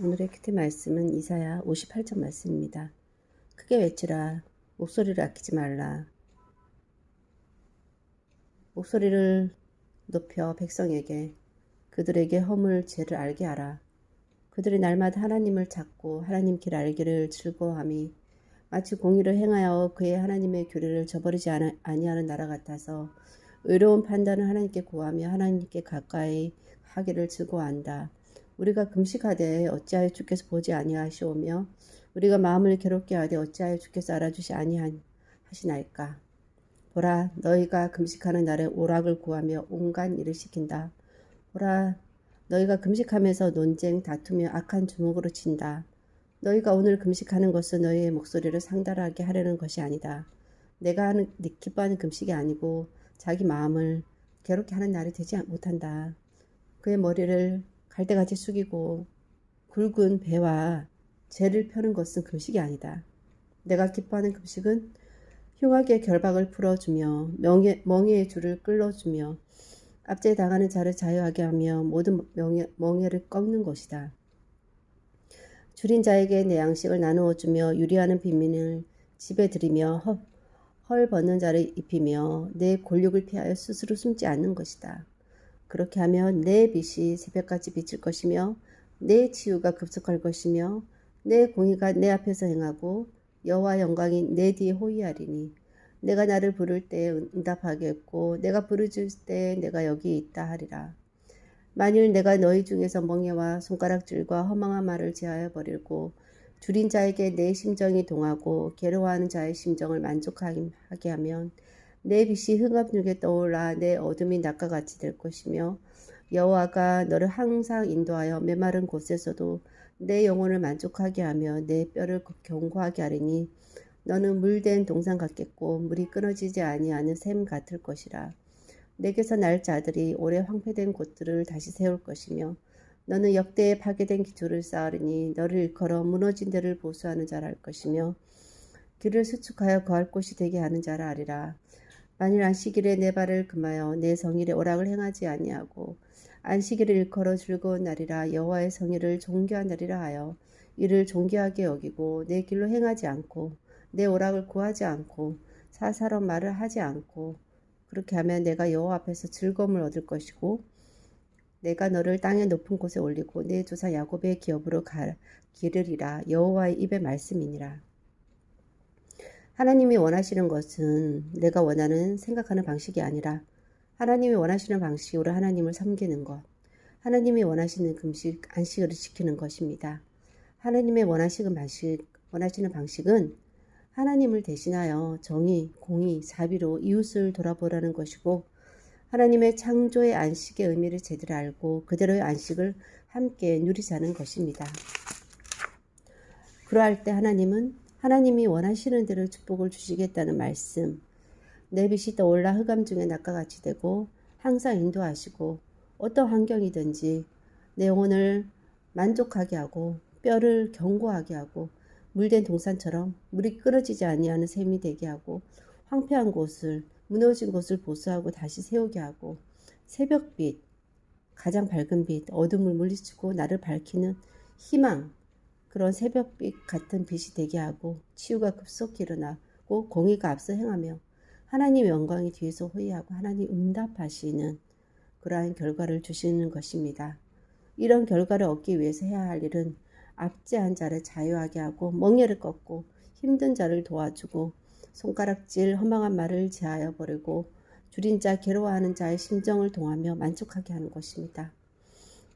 오늘의 큐티 말씀은 이사야 58장 말씀입니다. 크게 외치라. 목소리를 아끼지 말라. 목소리를 높여 백성에게 그들에게 허물 죄를 알게 하라. 그들이 날마다 하나님을 찾고 하나님 길 알기를 즐거워함이 마치 공의를 행하여 그의 하나님의 규례를 저버리지 아니하는 나라 같아서 의로운 판단을 하나님께 구하며 하나님께 가까이 하기를 즐거워한다. 우리가 금식하되 어찌하여 주께서 보지 아니하시오며 우리가 마음을 괴롭게 하되 어찌하여 주께서 알아주시 아니하시나이까. 보라, 너희가 금식하는 날에 오락을 구하며 온갖 일을 시킨다. 보라, 너희가 금식하면서 논쟁 다투며 악한 주먹으로 친다. 너희가 오늘 금식하는 것은 너희의 목소리를 상달하게 하려는 것이 아니다. 내가 기뻐하는 금식이 아니고 자기 마음을 괴롭게 하는 날이 되지 못한다. 그의 머리를 갈대같이 숙이고 굵은 배와 재를 펴는 것은 금식이 아니다. 내가 기뻐하는 금식은 흉악의 결박을 풀어주며 멍에의 줄을 끌어주며 압제에 당하는 자를 자유하게 하며 모든 멍에를 꺾는 것이다. 줄인 자에게 내 양식을 나누어 주며 유리하는 빈민을 집에 들이며 헐 벗는 자를 입히며 내 골육을 피하여 스스로 숨지 않는 것이다. 그렇게 하면 내 빛이 새벽같이 비칠 것이며 내 치유가 급속할 것이며 내 공의가 내 앞에서 행하고 여호와 영광이 내 뒤에 호위하리니 내가 나를 부를 때 응답하겠고 내가 부르짖을 때 내가 여기 있다 하리라. 만일 내가 너희 중에서 멍에와 손가락질과 허망한 말을 제하여 버리고 줄인 자에게 내 심정이 동하고 괴로워하는 자의 심정을 만족하게 하면 내 빛이 흥합중에 떠올라 내 어둠이 낮과 같이 될 것이며 여호와가 너를 항상 인도하여 메마른 곳에서도 내 영혼을 만족하게 하며 내 뼈를 견고하게 하리니 너는 물된 동산 같겠고 물이 끊어지지 아니하는 샘 같을 것이라. 내게서 날 자들이 오래 황폐된 곳들을 다시 세울 것이며 너는 역대에 파괴된 기초를 쌓으리니 너를 일컬어 무너진 데를 보수하는 자라 할 것이며 길을 수축하여 거할 곳이 되게 하는 자라 하리라. 만일 안식일에 내 발을 금하여 내 성일에 오락을 행하지 아니하고 안식일을 일컬어 즐거운 날이라 여호와의 성일을 존귀한 날이라 하여 이를 존귀하게 여기고 내 길로 행하지 않고 내 오락을 구하지 않고 사사로운 말을 하지 않고 그렇게 하면 내가 여호와 앞에서 즐거움을 얻을 것이고 내가 너를 땅의 높은 곳에 올리고 내 조사 야곱의 기업으로 기르리라. 여호와의 입의 말씀이니라. 하나님이 원하시는 것은 내가 원하는 생각하는 방식이 아니라 하나님이 원하시는 방식으로 하나님을 섬기는 것, 하나님이 원하시는 안식을 지키는 것입니다. 하나님의 원하시는 방식은 하나님을 대신하여 정의, 공의, 자비로 이웃을 돌아보라는 것이고 하나님의 창조의 안식의 의미를 제대로 알고 그대로의 안식을 함께 누리자는 것입니다. 그러할 때 하나님은 하나님이 원하시는 대로 축복을 주시겠다는 말씀, 내 빛이 떠올라 흑암 중에 낮과 같이 되고 항상 인도하시고 어떤 환경이든지 내 영혼을 만족하게 하고 뼈를 견고하게 하고 물된 동산처럼 물이 끊어지지 아니하는 샘이 되게 하고 황폐한 곳을 무너진 곳을 보수하고 다시 세우게 하고 새벽빛, 가장 밝은 빛, 어둠을 물리치고 나를 밝히는 희망, 그런 새벽빛 같은 빛이 되게 하고 치유가 급속히 일어나고 공의가 앞서 행하며 하나님의 영광이 뒤에서 호위하고 하나님 응답하시는 그러한 결과를 주시는 것입니다. 이런 결과를 얻기 위해서 해야 할 일은 압제한 자를 자유하게 하고 멍에를 꺾고 힘든 자를 도와주고 손가락질 허망한 말을 제하여 버리고 줄인 자 괴로워하는 자의 심정을 동하며 만족하게 하는 것입니다.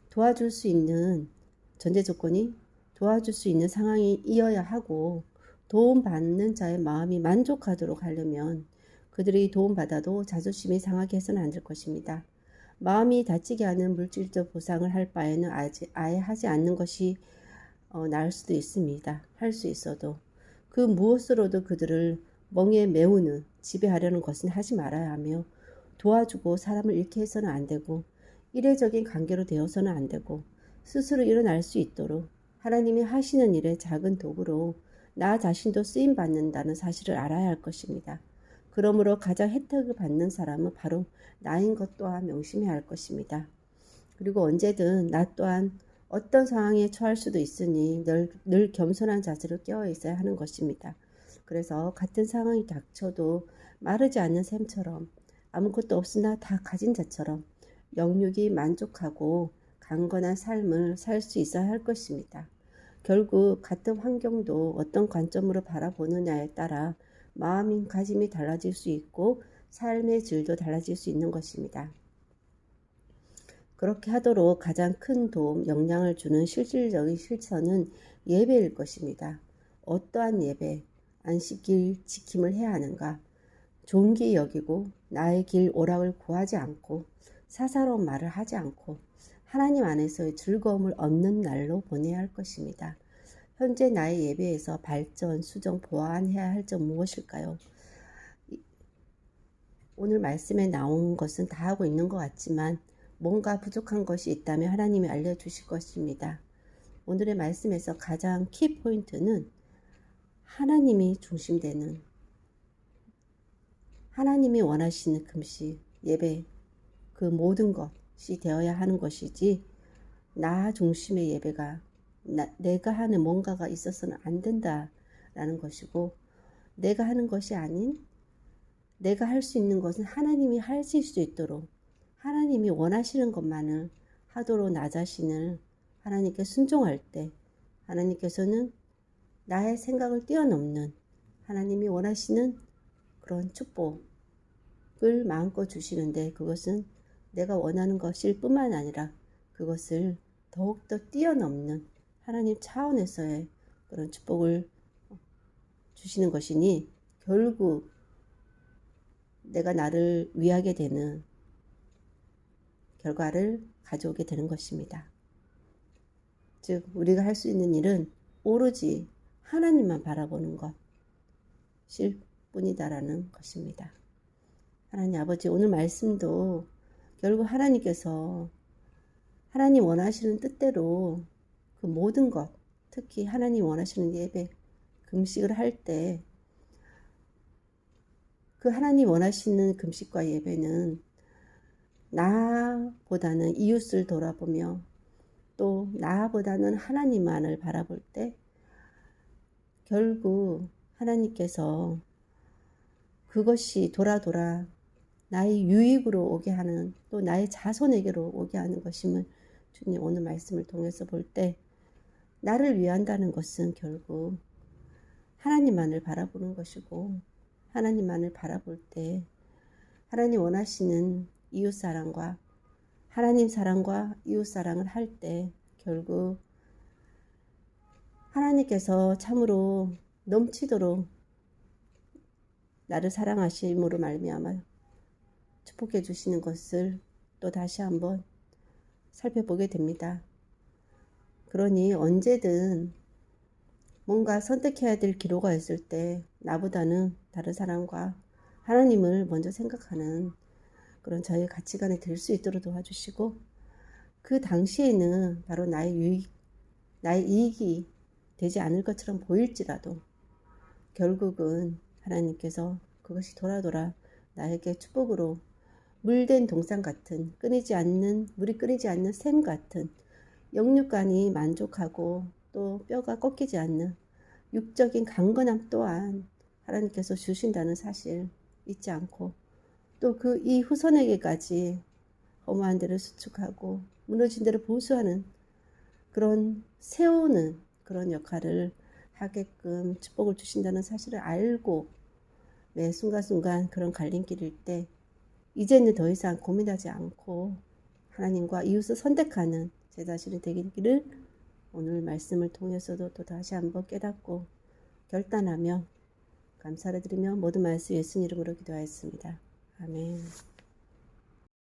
도와줄 수 있는 전제 조건이 도와줄 수 있는 상황이 이어야 하고 도움받는 자의 마음이 만족하도록 하려면 그들이 도움받아도 자존심이 상하게 해서는 안 될 것입니다. 마음이 다치게 하는 물질적 보상을 할 바에는 아예 하지 않는 것이 나을 수도 있습니다. 할 수 있어도 그 무엇으로도 그들을 멍에 메우는 지배하려는 것은 하지 말아야 하며 도와주고 사람을 잃게 해서는 안 되고 이례적인 관계로 되어서는 안 되고 스스로 일어날 수 있도록 하나님이 하시는 일의 작은 도구로 나 자신도 쓰임받는다는 사실을 알아야 할 것입니다. 그러므로 가장 혜택을 받는 사람은 바로 나인 것 또한 명심해야 할 것입니다. 그리고 언제든 나 또한 어떤 상황에 처할 수도 있으니 늘 겸손한 자세로 깨어 있어야 하는 것입니다. 그래서 같은 상황이 닥쳐도 마르지 않는 샘처럼 아무것도 없으나 다 가진 자처럼 영육이 만족하고 강건한 삶을 살 수 있어야 할 것입니다. 결국 같은 환경도 어떤 관점으로 바라보느냐에 따라 마음가짐이 달라질 수 있고 삶의 질도 달라질 수 있는 것입니다. 그렇게 하도록 가장 큰 도움, 영향을 주는 실질적인 실천은 예배일 것입니다. 어떠한 예배, 안식일 지킴을 해야 하는가? 존귀 여기고 나의 길 오락을 구하지 않고 사사로운 말을 하지 않고 하나님 안에서의 즐거움을 얻는 날로 보내야 할 것입니다. 현재 나의 예배에서 발전, 수정, 보완해야 할 점 무엇일까요? 오늘 말씀에 나온 것은 다 하고 있는 것 같지만 뭔가 부족한 것이 있다면 하나님이 알려주실 것입니다. 오늘의 말씀에서 가장 키포인트는 하나님이 중심되는, 하나님이 원하시는 금식, 예배, 그 모든 것이 되어야 하는 것이지 나 중심의 예배가 내가 하는 뭔가가 있어서는 안 된다라는 것이고, 내가 하는 것이 아닌 내가 할 수 있는 것은 하나님이 하실 수 있도록 하나님이 원하시는 것만을 하도록 나 자신을 하나님께 순종할 때 하나님께서는 나의 생각을 뛰어넘는 하나님이 원하시는 그런 축복을 마음껏 주시는데, 그것은 내가 원하는 것일 뿐만 아니라 그것을 더욱더 뛰어넘는 하나님 차원에서의 그런 축복을 주시는 것이니 결국 내가 나를 위하게 되는 결과를 가져오게 되는 것입니다. 즉 우리가 할 수 있는 일은 오로지 하나님만 바라보는 것일 뿐이다라는 것입니다. 하나님 아버지, 오늘 말씀도 결국 하나님께서 하나님 원하시는 뜻대로 그 모든 것, 특히 하나님 원하시는 예배, 금식을 할 때 그 하나님 원하시는 금식과 예배는 나보다는 이웃을 돌아보며 또 나보다는 하나님만을 바라볼 때 결국 하나님께서 그것이 돌아 나의 유익으로 오게 하는, 또 나의 자손에게로 오게 하는 것임을 주님 오늘 말씀을 통해서 볼 때, 나를 위한다는 것은 결국 하나님만을 바라보는 것이고, 하나님만을 바라볼 때 하나님 원하시는 이웃사랑과 하나님 사랑과 이웃사랑을 할 때 결국 하나님께서 참으로 넘치도록 나를 사랑하심으로 말미암아 축복해 주시는 것을 또 다시 한번 살펴보게 됩니다. 그러니 언제든 뭔가 선택해야 될 기로가 있을 때 나보다는 다른 사람과 하나님을 먼저 생각하는 그런 저의 가치관이 될 수 있도록 도와주시고, 그 당시에는 바로 나의 이익이 되지 않을 것처럼 보일지라도 결국은 하나님께서 그것이 돌아 나에게 축복으로 물된 동상 같은 물이 끊이지 않는 샘 같은 영육간이 만족하고 또 뼈가 꺾이지 않는 육적인 강건함 또한 하나님께서 주신다는 사실 잊지 않고, 또 그 이 후손에게까지 허무한 데를 수축하고 무너진 데를 보수하는 그런 세우는 그런 역할을 하게끔 축복을 주신다는 사실을 알고 매 순간순간 그런 갈림길일 때 이제는 더 이상 고민하지 않고 하나님과 이웃을 선택하는 제 자신이 되기를 오늘 말씀을 통해서도 또 다시 한번 깨닫고 결단하며 감사를 드리며 모든 말씀 예수님 이름으로 기도하였습니다. 아멘.